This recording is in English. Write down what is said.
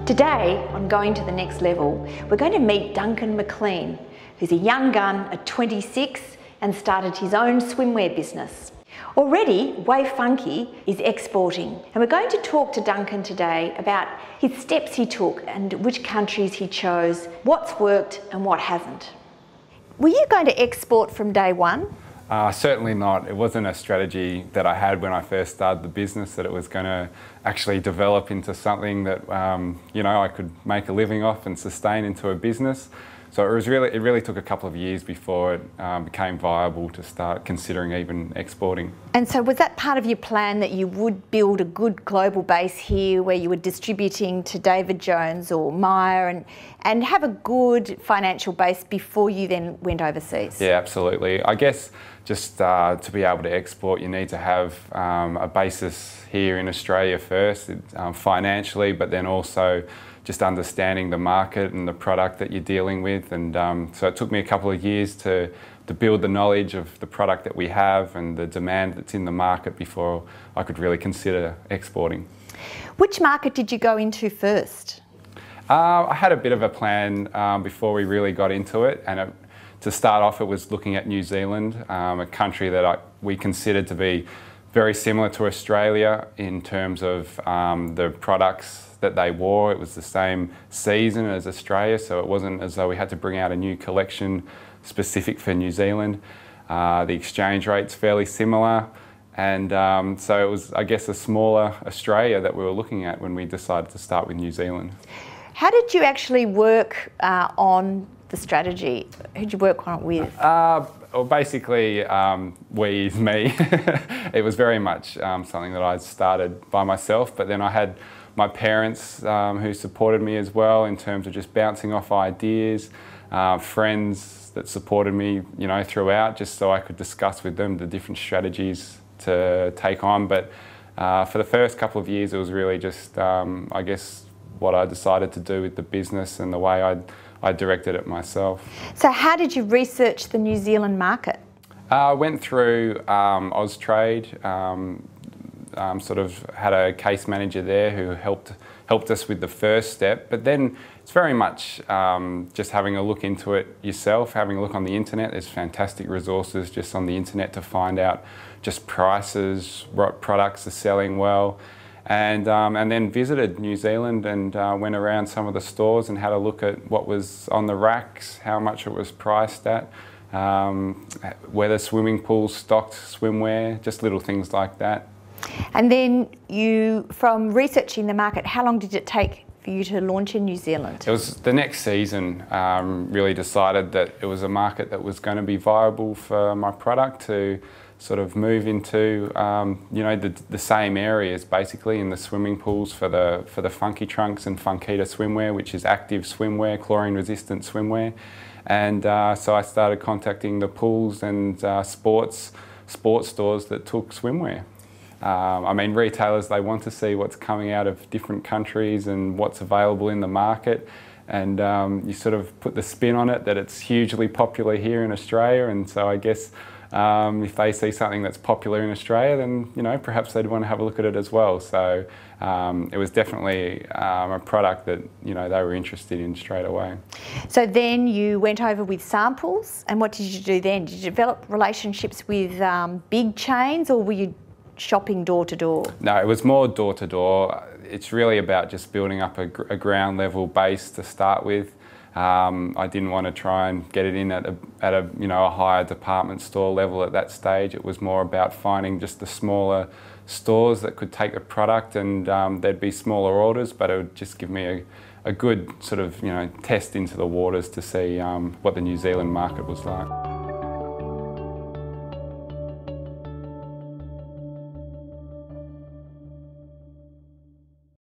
Today, on Going to the Next Level, we're going to meet Duncan McLean, who's a young gun at 26 and started his own swimwear business. Already, Way Funky is exporting, and we're going to talk to Duncan today about his steps he took and which countries he chose, what's worked and what hasn't. Were you going to export from day one? Certainly not. It wasn't a strategy that I had when I first started the business, that it was going to actually develop into something that I could make a living off and sustain into a business. So it really took a couple of years before it became viable to start considering even exporting. And so was that part of your plan, that you would build a good global base here where you were distributing to David Jones or Myer and have a good financial base before you then went overseas? Yeah, absolutely. I guess just to be able to export, you need to have a basis here in Australia first, financially, but then also just understanding the market and the product that you're dealing with. And so it took me a couple of years to build the knowledge of the product that we have and the demand that's in the market before I could really consider exporting. Which market did you go into first? I had a bit of a plan before we really got into it, and to start off it was looking at New Zealand, a country that we considered to be very similar to Australia in terms of the products that they wore. It was the same season as Australia, so it wasn't as though we had to bring out a new collection specific for New Zealand. The exchange rate's fairly similar, and so it was, I guess, a smaller Australia that we were looking at when we decided to start with New Zealand. How did you actually work on the strategy? Who did you work on it with? Well, basically, we is me. It was very much something that I started by myself, but then I had my parents who supported me as well in terms of just bouncing off ideas, friends that supported me, throughout, just so I could discuss with them the different strategies to take on. But for the first couple of years, it was really just, I guess, what I decided to do with the business and the way I directed it myself. So how did you research the New Zealand market? I went through Austrade, sort of had a case manager there who helped us with the first step, but then it's very much just having a look into it yourself, having a look on the internet. There's fantastic resources just on the internet to find out just prices, what products are selling well. And then visited New Zealand and went around some of the stores and had a look at what was on the racks, how much it was priced at, whether swimming pools stocked swimwear, just little things like that. And then from researching the market, how long did it take for you to launch in New Zealand? It was the next season, really decided that it was a market that was going to be viable for my product to sort of move into, the same areas basically in the swimming pools for the Funky Trunks and Funkita swimwear, which is active swimwear, chlorine resistant swimwear. And so I started contacting the pools and sports stores that took swimwear. Retailers, they want to see what's coming out of different countries and what's available in the market. And you sort of put the spin on it that it's hugely popular here in Australia. And so I guess if they see something that's popular in Australia, then perhaps they'd want to have a look at it as well. So it was definitely a product that they were interested in straight away. So then you went over with samples, and what did you do then? Did you develop relationships with big chains, or were you shopping door to door? No, it was more door to door. It's really about just building up a ground level base to start with. I didn't want to try and get it in at a higher department store level at that stage. It was more about finding just the smaller stores that could take the product, and there'd be smaller orders, but it would just give me a good sort of test into the waters to see what the New Zealand market was like.